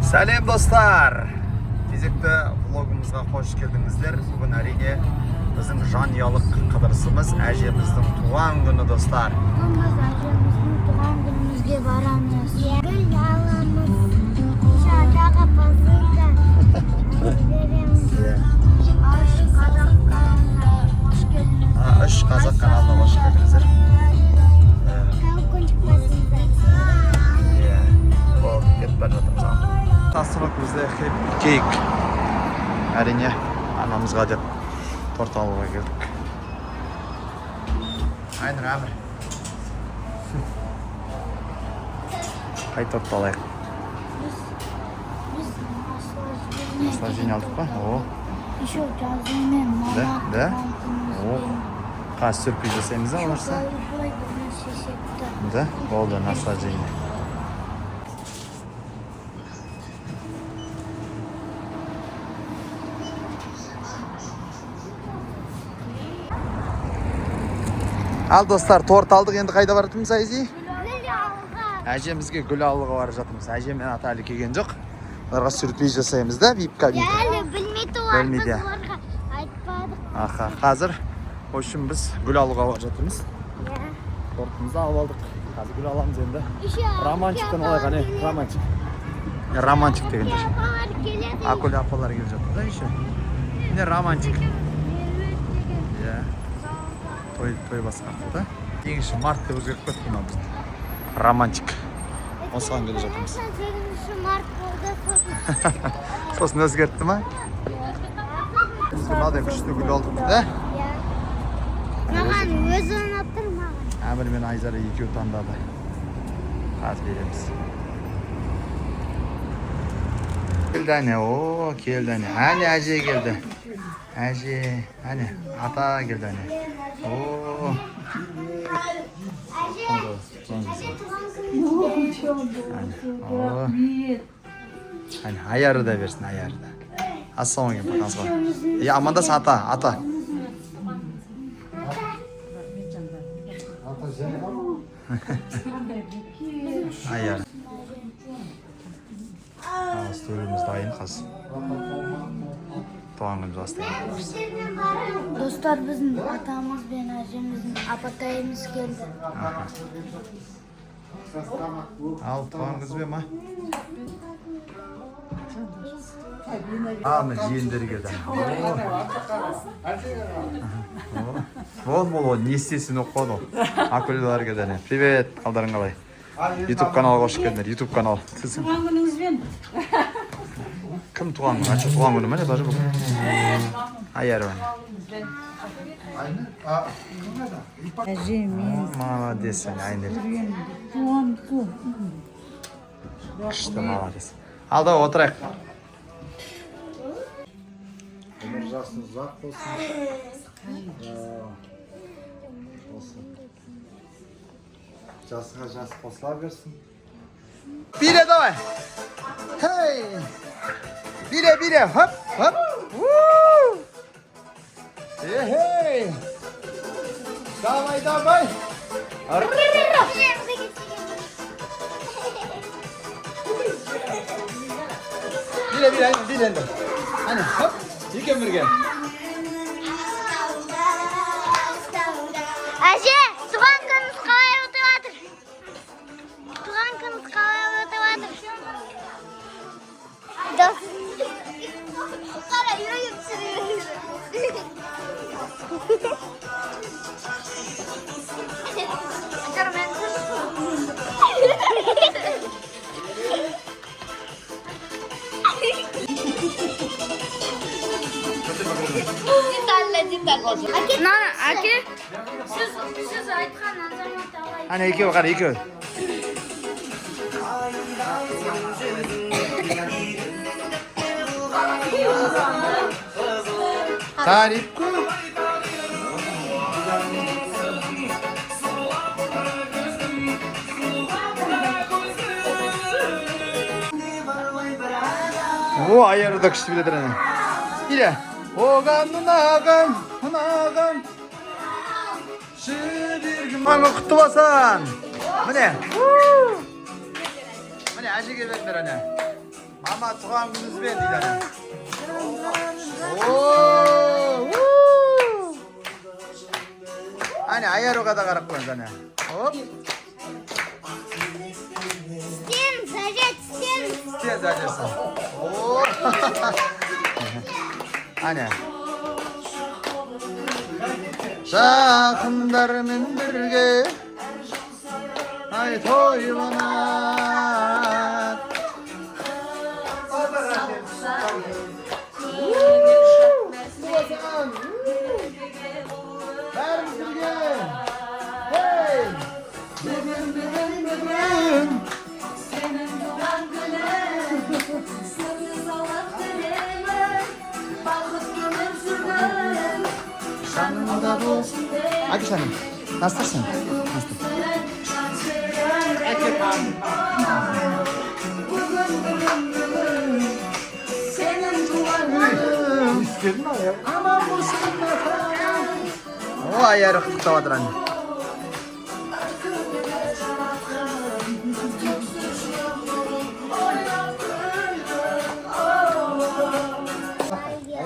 Сәлем достар! Кезекті влогымызға қош келдіңіздер. Бүгін әрине біздің жанұялық қыдырысымыз әжеміздің туған күні достар. Біз әжеміздің туған күнімізге барамыз. Гүл аламыз. Шадағы посылка береміз. Үш қазақ каналына қош келдіңіздер. Кетіп бара жатырмыз. Тасырық бізде кейк. Әрине анамызға деп торт алуға келдік. Айнұр, Әмір. Қай тортты алайық? Біз наслаждение алдық па? О. Еще жазумен Да? О. Қазір сюрприз жасаймыз да оларса? Да? Болды, наслаждение. Ал достар, торт алдық, енді қайда бара жатырмыз Айзи? Гүл алуға. Әжемізге гүл алуға бара жатырмыз. Әжем мен ата әлі келген жоқ. Оларға сюрприз жасаймыз да, випка. Әлі білмейді олар, біз Білмейді. оларға айтпадық. Аха, қазір общем біз гүл алуға бара жатырмыз. Тортымызды алып алдық. Қазір гүл аламыз енді. Романтиктен олай қане, романтик. Романтик дегендер. Апалар келеді. Акөл апалар келіп жатыр да еще. Не романтик. Иә. Той басқарды да. Еңіші мартта өзгеріп кетті мына біздің. Романтик. Осыған келе жатырмыз. 8 март болды. Сосын өзгертті ма? Мынадай күшті гүл алдық да? Маған өзі ұнап тұр маған. Әмір мен Айзара екеуі таңдады. Қазір береміз. Келді әне, о, келді әне. Әне әже келді. Әже, әне, ата келді әне. О. Әне, аяры да берсін, аяры да. Ассалаумағалейкум, пақаңызға. Амандас ата. Аяр. Стөліміз дайын қазір. Туған күніміз астайымыз. Достар, біздің атамыз бен әжеміздің апатайымыз келді. Ал, туған күніміз бе ма? Мына жиендері келді. Бол, не істесін оқыған ол. Акөлдер келді. Привет, қалдарың қалай? YouTube каналға қош келдіңдер, YouTube канал. Туған күніңізбен. Кім туған күні? Ачы туған күні ме? Даже бұл. Аяры бәне. Әжемен. Молодец, Айнел. Туған күн. Күшті, молодец. Алда отырайық. Өмір жасын ұзақ болсын. Жасыға жас қосыла берсін. Бире, давай! Хей! Бире, хоп! Эй! Давай! Бире, енді. Әне, хоп! Екен бірге. Әже, туған күніңіз қалай өтіп жатыр? Туған күніңіз қалай өтіп жатыр? Қара, үйрегіп түсіреді. Әке, сіз айтқан азамат алай. Әне, екеу қара, екеу. Тариф. О, аяры да күшті біледір әне. Бире. Оған, ұнаған. Маңы құтты болсын. Міне. Міне әжеге беріңдер әне. Mama tuğan gününüz ben diyeceğim. Oo. Hani ayar o kadar karak koyun sana. Hop. Стен, зажать стен. Tez acırsın. Oo. Hani. Жақындармен бірге ай тоймана. Bәріміз бірге. Hey! Бүгін. Senin doğan günün, seni salak dileğim, balık gönül sürdüm, Şanında bu. Hadi canım. Nasılsın? senin doğan günün. İstedin mi ya? Aman bu sıkıntı. O ayarı kutlawadır anne. Я.